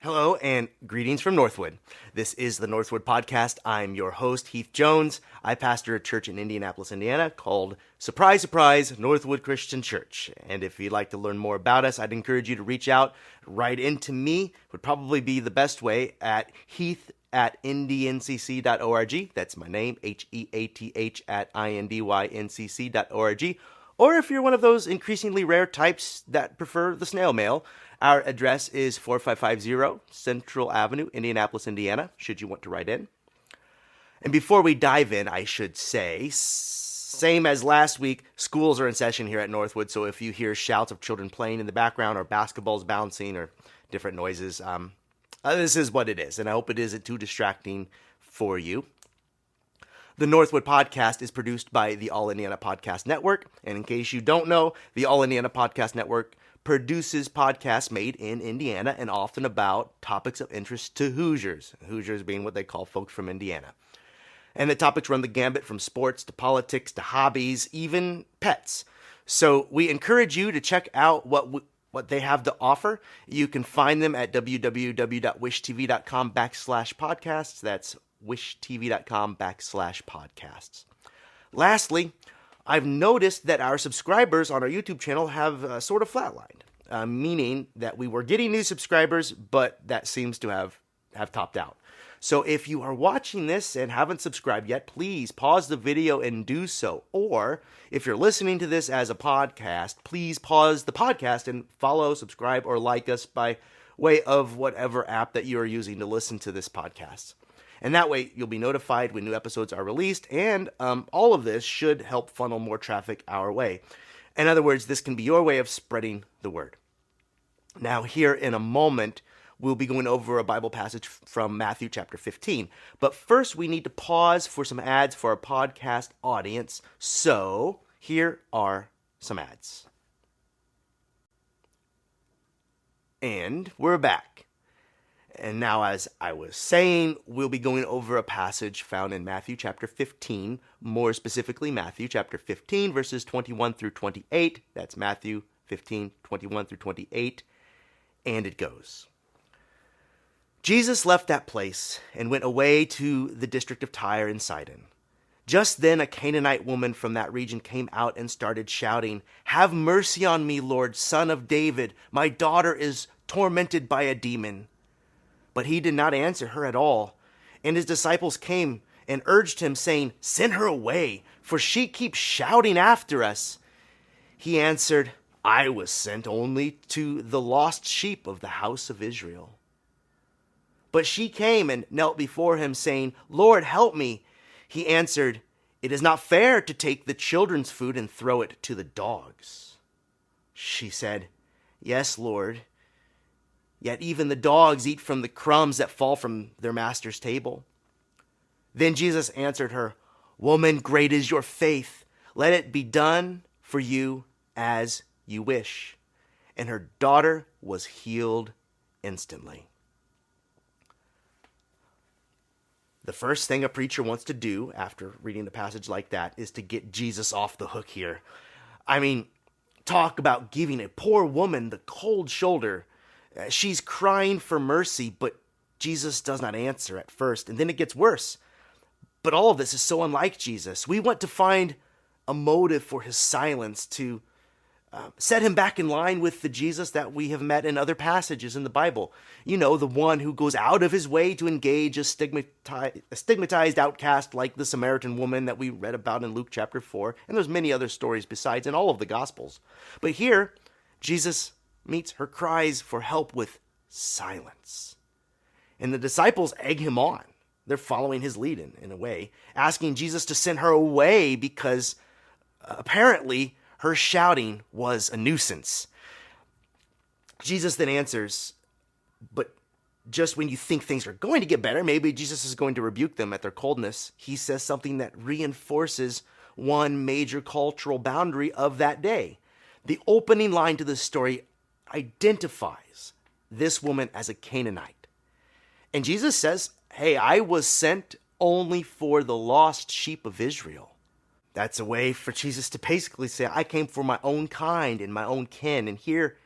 Hello and greetings from Northwood. This is the Northwood Podcast. I'm your host, Heath Jones. I pastor a church in Indianapolis, Indiana called, surprise, surprise, Northwood Christian Church. And if you'd like to learn more about us, I'd encourage you to reach out, write into me, would probably be the best way, at heath@indncc.org. That's my name, Heath at INDYNCC.org. Or if you're one of those increasingly rare types that prefer the snail mail, our address is 4550 Central Avenue, Indianapolis, Indiana, should you want to write in. And before we dive in, I should say, same as last week, schools are in session here at Northwood, so if you hear shouts of children playing in the background or basketballs bouncing or different noises, this is what it is, and I hope it isn't too distracting for you. The Northwood Podcast is produced by the All Indiana Podcast Network, and in case you don't know, the All Indiana Podcast Network produces podcasts made in Indiana and often about topics of interest to Hoosiers, Hoosiers being what they call folks from Indiana. And the topics run the gambit from sports to politics to hobbies, even pets. So we encourage you to check out what they have to offer. You can find them at www.wishtv.com/podcasts. That's wishtv.com/podcasts. Lastly, I've noticed that our subscribers on our YouTube channel have sort of flatlined, meaning that we were getting new subscribers, but that seems to have topped out. So if you are watching this and haven't subscribed yet, please pause the video and do so. Or if you're listening to this as a podcast, please pause the podcast and follow, subscribe, or like us by way of whatever app that you are using to listen to this podcast. And that way, you'll be notified when new episodes are released, and all of this should help funnel more traffic our way. In other words, this can be your way of spreading the word. Now, here in a moment, we'll be going over a Bible passage from Matthew chapter 15. But first, we need to pause for some ads for our podcast audience. So, here are some ads. And we're back. And now, as I was saying, we'll be going over a passage found in Matthew chapter 15, more specifically Matthew chapter 15, verses 21 through 28. That's Matthew 15, 21 through 28. And it goes. Jesus left that place and went away to the district of Tyre and Sidon. Just then a Canaanite woman from that region came out and started shouting, "Have mercy on me, Lord, Son of David. My daughter is tormented by a demon." But he did not answer her at all. And his disciples came and urged him, saying, "Send her away, for she keeps shouting after us." He answered, "I was sent only to the lost sheep of the house of Israel." But she came and knelt before him, saying, "Lord, help me." He answered, "It is not fair to take the children's food and throw it to the dogs." She said, "Yes, Lord. Yet even the dogs eat from the crumbs that fall from their master's table." Then Jesus answered her, "Woman, great is your faith. Let it be done for you as you wish." And her daughter was healed instantly. The first thing a preacher wants to do after reading a passage like that is to get Jesus off the hook here. I mean, talk about giving a poor woman the cold shoulder. She's crying for mercy, but Jesus does not answer at first, and then it gets worse. But all of this is so unlike Jesus. We want to find a motive for his silence to set him back in line with the Jesus that we have met in other passages in the Bible. You know, the one who goes out of his way to engage a stigmatized outcast like the Samaritan woman that we read about in Luke chapter 4, and there's many other stories besides in all of the Gospels. But here, Jesus meets her cries for help with silence. And the disciples egg him on. They're following his lead in a way, asking Jesus to send her away because apparently her shouting was a nuisance. Jesus then answers, but just when you think things are going to get better, maybe Jesus is going to rebuke them at their coldness. He says something that reinforces one major cultural boundary of that day. The opening line to this story identifies this woman as a Canaanite. And Jesus says, "Hey, I was sent only for the lost sheep of Israel." That's a way for Jesus to basically say, I came for my own kind and my own kin. And here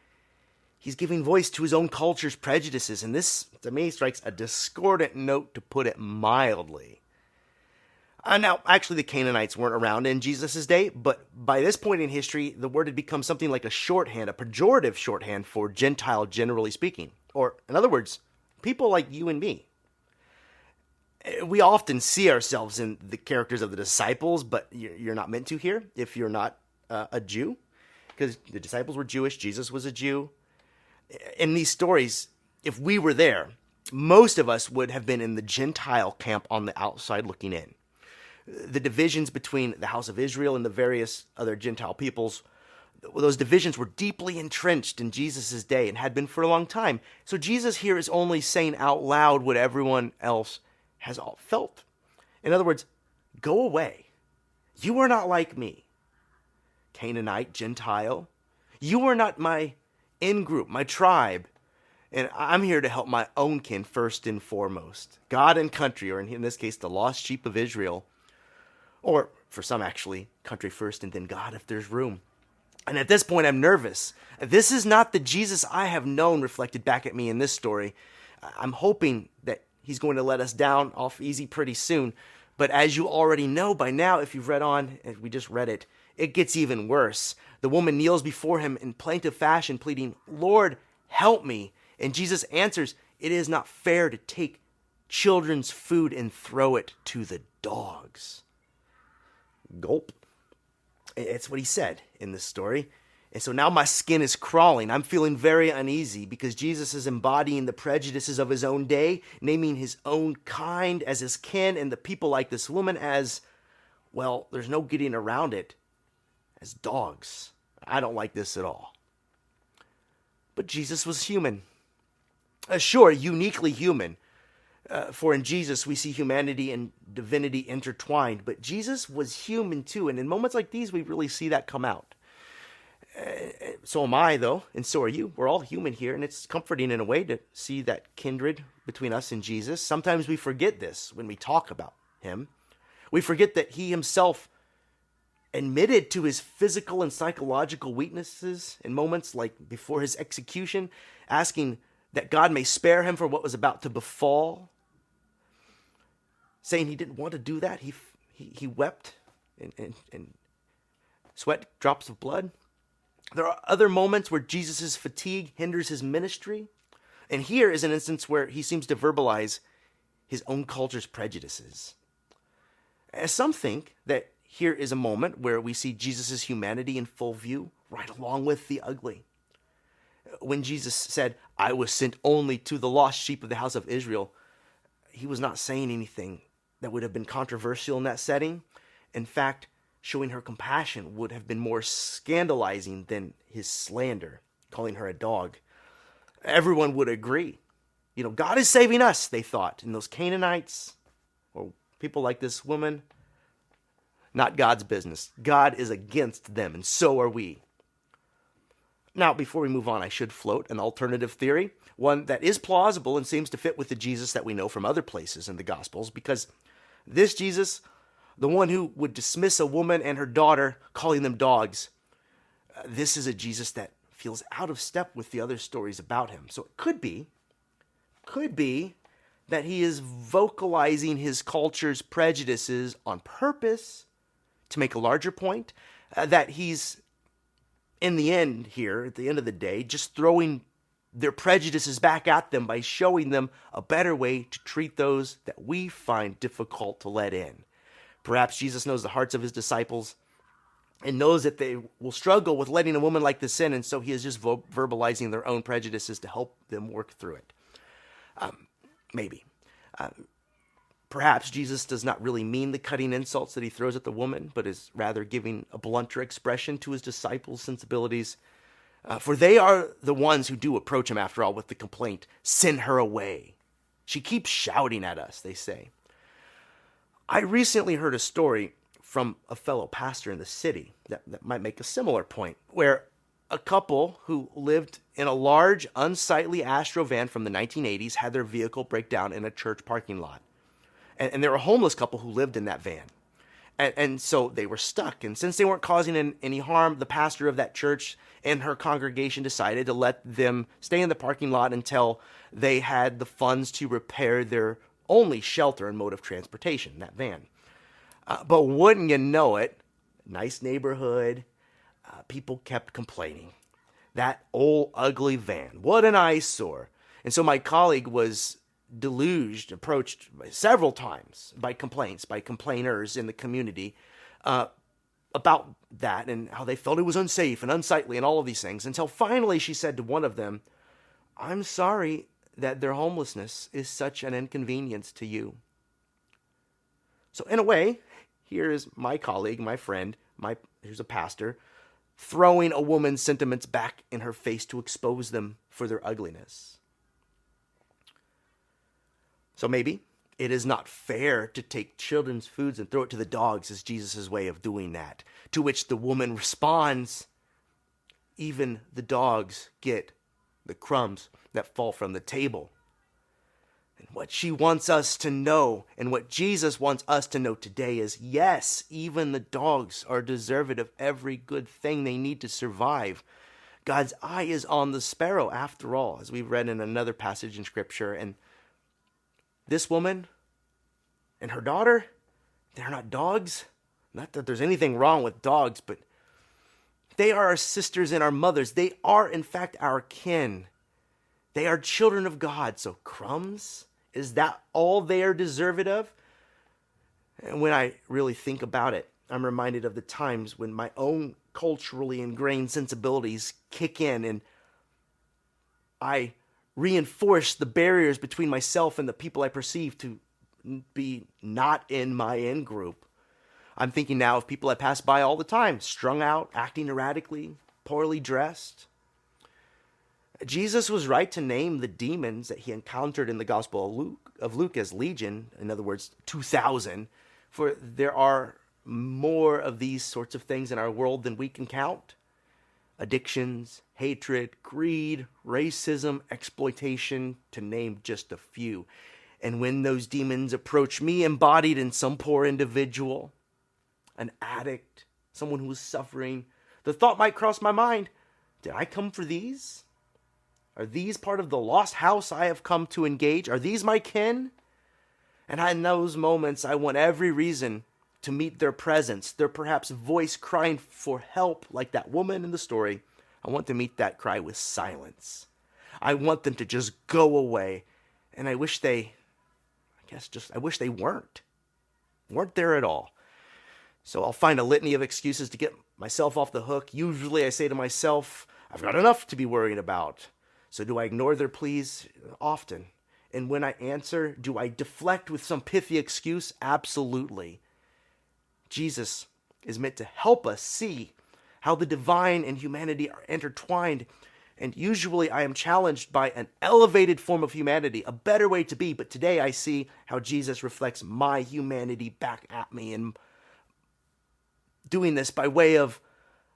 He's giving voice to his own culture's prejudices, and this, to me, strikes a discordant note, to put it mildly. Now, actually, the Canaanites weren't around in Jesus' day, but by this point in history, the word had become something like a shorthand, a pejorative shorthand for Gentile, generally speaking. Or, in other words, people like you and me. We often see ourselves in the characters of the disciples, but you're not meant to here if you're not a Jew, because the disciples were Jewish, Jesus was a Jew. In these stories, if we were there, most of us would have been in the Gentile camp on the outside looking in. The divisions between the house of Israel and the various other Gentile peoples, those divisions were deeply entrenched in Jesus' day and had been for a long time. So Jesus here is only saying out loud what everyone else has all felt. In other words, go away. You are not like me, Canaanite, Gentile. You are not my in-group, my tribe. And I'm here to help my own kin first and foremost. God and country, or in this case, the lost sheep of Israel. Or, for some actually, country first and then God if there's room. And at this point, I'm nervous. This is not the Jesus I have known reflected back at me in this story. I'm hoping that he's going to let us down off easy pretty soon. But as you already know by now, if you've read on, and we just read it, it gets even worse. The woman kneels before him in plaintive fashion, pleading, "Lord, help me." And Jesus answers, "It is not fair to take children's food and throw it to the dogs." Gulp. It's what he said in this story. And so now my skin is crawling. I'm feeling very uneasy because Jesus is embodying the prejudices of his own day, naming his own kind as his kin and the people like this woman as, well, there's no getting around it, as dogs. I don't like this at all. But Jesus was human. Sure, uniquely human. For in Jesus, we see humanity and divinity intertwined. But Jesus was human too. And in moments like these, we really see that come out. So am I, though, and so are you. We're all human here. And it's comforting in a way to see that kindred between us and Jesus. Sometimes we forget this when we talk about him. We forget that he himself admitted to his physical and psychological weaknesses in moments like before his execution, asking that God may spare him for what was about to befall. Saying he didn't want to do that. He wept and sweat drops of blood. There are other moments where Jesus' fatigue hinders his ministry. And here is an instance where he seems to verbalize his own culture's prejudices. As some think that here is a moment where we see Jesus' humanity in full view, right along with the ugly. When Jesus said, "I was sent only to the lost sheep of the house of Israel," he was not saying anything that would have been controversial in that setting. In fact, showing her compassion would have been more scandalizing than his slander, calling her a dog. Everyone would agree. God is saving us, they thought. And those Canaanites, or people like this woman, not God's business. God is against them, and so are we. Now, before we move on, I should float an alternative theory, one that is plausible and seems to fit with the Jesus that we know from other places in the Gospels, because this Jesus, the one who would dismiss a woman and her daughter, calling them dogs, this is a Jesus that feels out of step with the other stories about him. So it could be that he is vocalizing his culture's prejudices on purpose to make a larger point, that he's, in the end here, at the end of the day, just throwing their prejudices back at them by showing them a better way to treat those that we find difficult to let in. Perhaps Jesus knows the hearts of his disciples and knows that they will struggle with letting a woman like this in, and so he is just verbalizing their own prejudices to help them work through it. Maybe. Perhaps Jesus does not really mean the cutting insults that he throws at the woman, but is rather giving a blunter expression to his disciples' sensibilities. For they are the ones who do approach him, after all, with the complaint, "Send her away. She keeps shouting at us," they say. I recently heard a story from a fellow pastor in the city that might make a similar point, where a couple who lived in a large, unsightly Astro van from the 1980s had their vehicle break down in a church parking lot. And they were a homeless couple who lived in that van. And so they were stuck. And since they weren't causing any harm, the pastor of that church and her congregation decided to let them stay in the parking lot until they had the funds to repair their only shelter and mode of transportation, that van. But wouldn't you know it, nice neighborhood, people kept complaining. That old ugly van, what an eyesore. And so my colleague was approached several times by complainers in the community about that and how they felt it was unsafe and unsightly and all of these things, until finally she said to one of them, "I'm sorry that their homelessness is such an inconvenience to you." So in a way, here's my colleague, my friend, who's a pastor, throwing a woman's sentiments back in her face to expose them for their ugliness. So maybe it is not fair to take children's foods and throw it to the dogs, is Jesus' way of doing that. To which the woman responds, "Even the dogs get the crumbs that fall from the table." And what she wants us to know, and what Jesus wants us to know today, is yes, even the dogs are deserving of every good thing they need to survive. God's eye is on the sparrow, after all, as we've read in another passage in Scripture. And this woman and her daughter, they're not dogs. Not that there's anything wrong with dogs, but they are our sisters and our mothers. They are, in fact, our kin. They are children of God. So crumbs, is that all they are deserved of? And when I really think about it, I'm reminded of the times when my own culturally ingrained sensibilities kick in and I reinforce the barriers between myself and the people I perceive to be not in my in group. I'm thinking now of people I pass by all the time, strung out, acting erratically, poorly dressed. Jesus was right to name the demons that he encountered in the Gospel of Luke as legion, in other words, 2,000, for there are more of these sorts of things in our world than we can count. Addictions, hatred, greed, racism, exploitation, to name just a few. And when those demons approach me embodied in some poor individual, an addict, someone who is suffering, the thought might cross my mind, did I come for these? Are these part of the lost house I have come to engage? Are these my kin? And in those moments, I want every reason to meet their presence, their perhaps voice crying for help, like that woman in the story. I want to meet that cry with silence. I want them to just go away. And I wish they weren't there at all. So I'll find a litany of excuses to get myself off the hook. Usually I say to myself, I've got enough to be worried about. So do I ignore their pleas? Often. And when I answer, do I deflect with some pithy excuse? Absolutely. Jesus is meant to help us see how the divine and humanity are intertwined. And usually I am challenged by an elevated form of humanity, a better way to be. But today I see how Jesus reflects my humanity back at me, and doing this by way of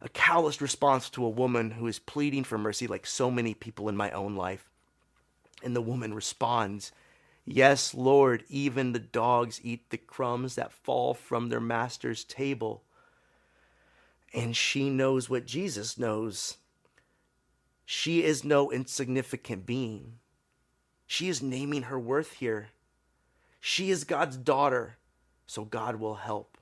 a calloused response to a woman who is pleading for mercy, like so many people in my own life. And the woman responds, "Yes, Lord, even the dogs eat the crumbs that fall from their master's table." And she knows what Jesus knows. She is no insignificant being. She is naming her worth here. She is God's daughter, so God will help.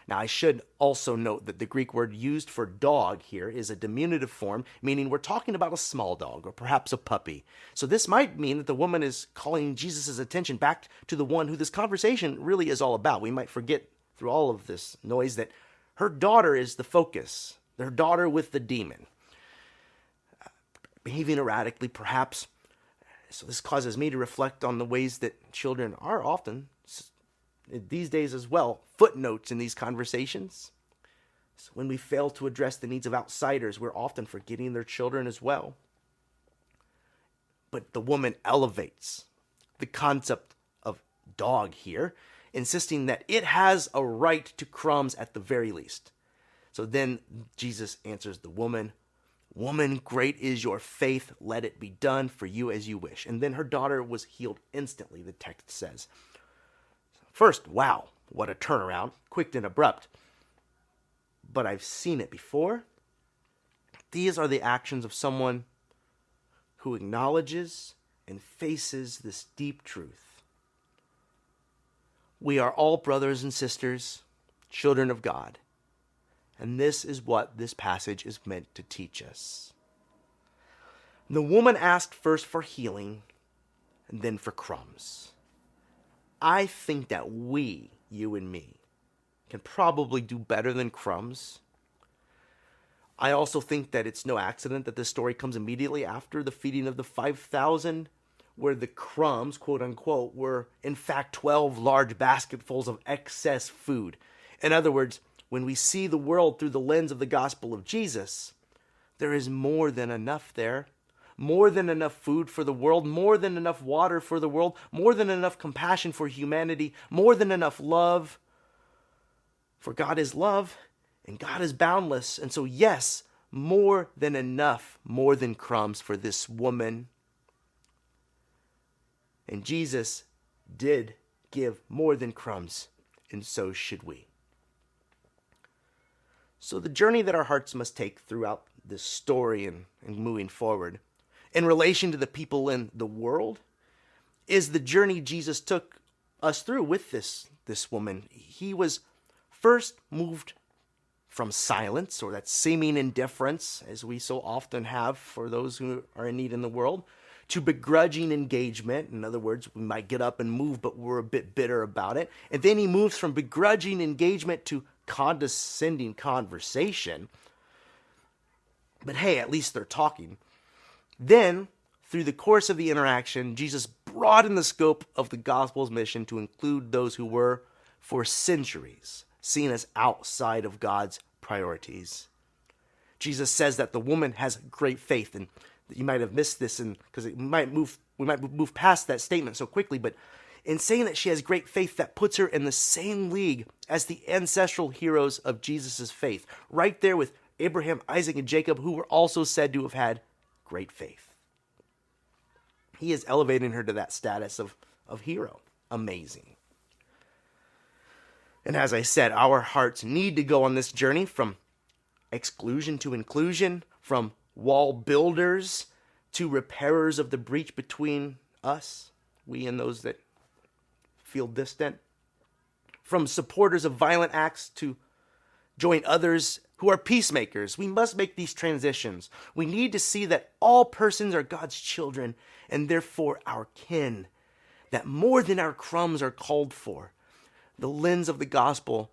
Now, I should also note that the Greek word used for dog here is a diminutive form, meaning we're talking about a small dog or perhaps a puppy. So this might mean that the woman is calling Jesus' attention back to the one who this conversation really is all about. We might forget through all of this noise that her daughter is the focus, her daughter with the demon. Behaving erratically, perhaps. So this causes me to reflect on the ways that children are often, these days as well, footnotes in these conversations. So when we fail to address the needs of outsiders, we're often forgetting their children as well. But the woman elevates the concept of dog here, insisting that it has a right to crumbs at the very least. So then Jesus answers the woman, "Woman, great is your faith. Let it be done for you as you wish." And then her daughter was healed instantly, the text says. First, wow, What a turnaround, quick and abrupt. But I've seen it before. These are the actions of someone who acknowledges and faces this deep truth. We are all brothers and sisters, children of God. And this is what this passage is meant to teach us. The woman asked first for healing and then for crumbs. I think that we, you and me, can probably do better than crumbs. I also think that it's no accident that this story comes immediately after the feeding of the 5,000, where the crumbs, quote unquote, were in fact 12 large basketfuls of excess food. In other words, when we see the world through the lens of the gospel of Jesus, there is more than enough there. More than enough food for the world, more than enough water for the world, more than enough compassion for humanity, more than enough love. For God is love, and God is boundless. And so, yes, more than enough, more than crumbs for this woman. And Jesus did give more than crumbs, and so should we. So the journey that our hearts must take throughout this story and moving forward, in relation to the people in the world, is the journey Jesus took us through with this woman. He was first moved from silence, or that seeming indifference, as we so often have for those who are in need in the world, to begrudging engagement. In other words, we might get up and move, but we're a bit bitter about it. And then he moves from begrudging engagement to condescending conversation. But hey, at least they're talking. Then, through the course of the interaction, Jesus broadened the scope of the gospel's mission to include those who were, for centuries, seen as outside of God's priorities. Jesus says that the woman has great faith, and you might have missed this, because we might move past that statement so quickly, but in saying that she has great faith, that puts her in the same league as the ancestral heroes of Jesus' faith, right there with Abraham, Isaac, and Jacob, who were also said to have had great faith. He is elevating her to that status of hero. Amazing. And as I said, our hearts need to go on this journey from exclusion to inclusion, from wall builders to repairers of the breach between us, we and those that feel distant, from supporters of violent acts to join others who are peacemakers. We must make these transitions. We need to see that all persons are God's children and therefore our kin, that more than our crumbs are called for. The lens of the gospel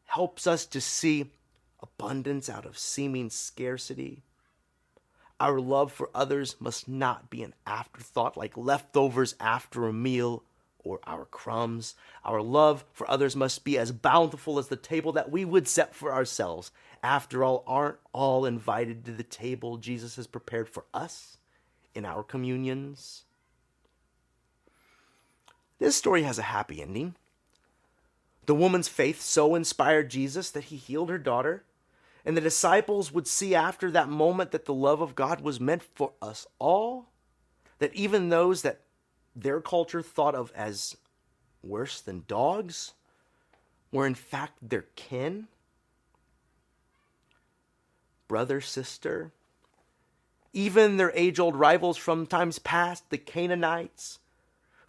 helps us to see abundance out of seeming scarcity. Our love for others must not be an afterthought like leftovers after a meal or our crumbs. Our love for others must be as bountiful as the table that we would set for ourselves. After all, aren't all invited to the table Jesus has prepared for us in our communions? This story has a happy ending. The woman's faith so inspired Jesus that he healed her daughter, and the disciples would see after that moment that the love of God was meant for us all, that even those that their culture thought of as worse than dogs were in fact their kin. Brother, sister, even their age-old rivals from times past, the Canaanites,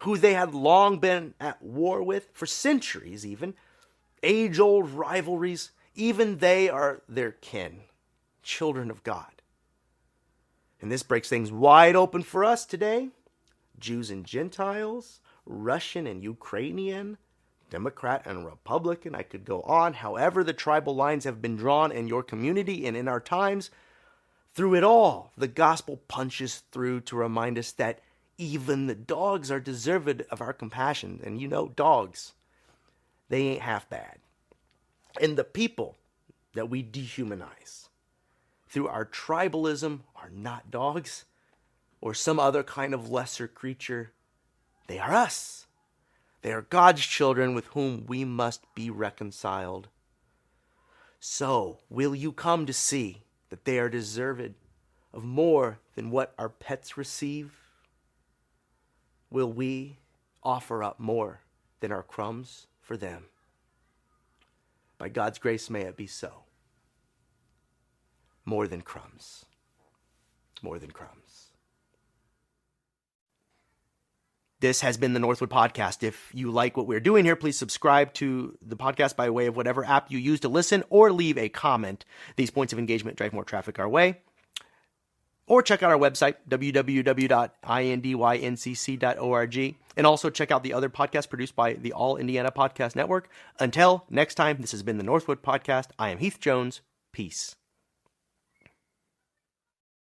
who they had long been at war with for centuries even, age-old rivalries, even they are their kin, children of God. And this breaks things wide open for us today. Jews and Gentiles, Russian and Ukrainian, Democrat and Republican, I could go on. However the tribal lines have been drawn in your community and in our times, through it all, the gospel punches through to remind us that even the dogs are deserved of our compassion. And you know, dogs, they ain't half bad. And the people that we dehumanize through our tribalism are not dogs or some other kind of lesser creature. They are us. They are God's children with whom we must be reconciled. So, will you come to see that they are deserved of more than what our pets receive? Will we offer up more than our crumbs for them? By God's grace, may it be so. More than crumbs. More than crumbs. This has been the Northwood Podcast. If you like what we're doing here, please subscribe to the podcast by way of whatever app you use to listen, or leave a comment. These points of engagement drive more traffic our way. Or check out our website, www.indyncc.org. And also check out the other podcasts produced by the All Indiana Podcast Network. Until next time, this has been the Northwood Podcast. I am Heath Jones. Peace.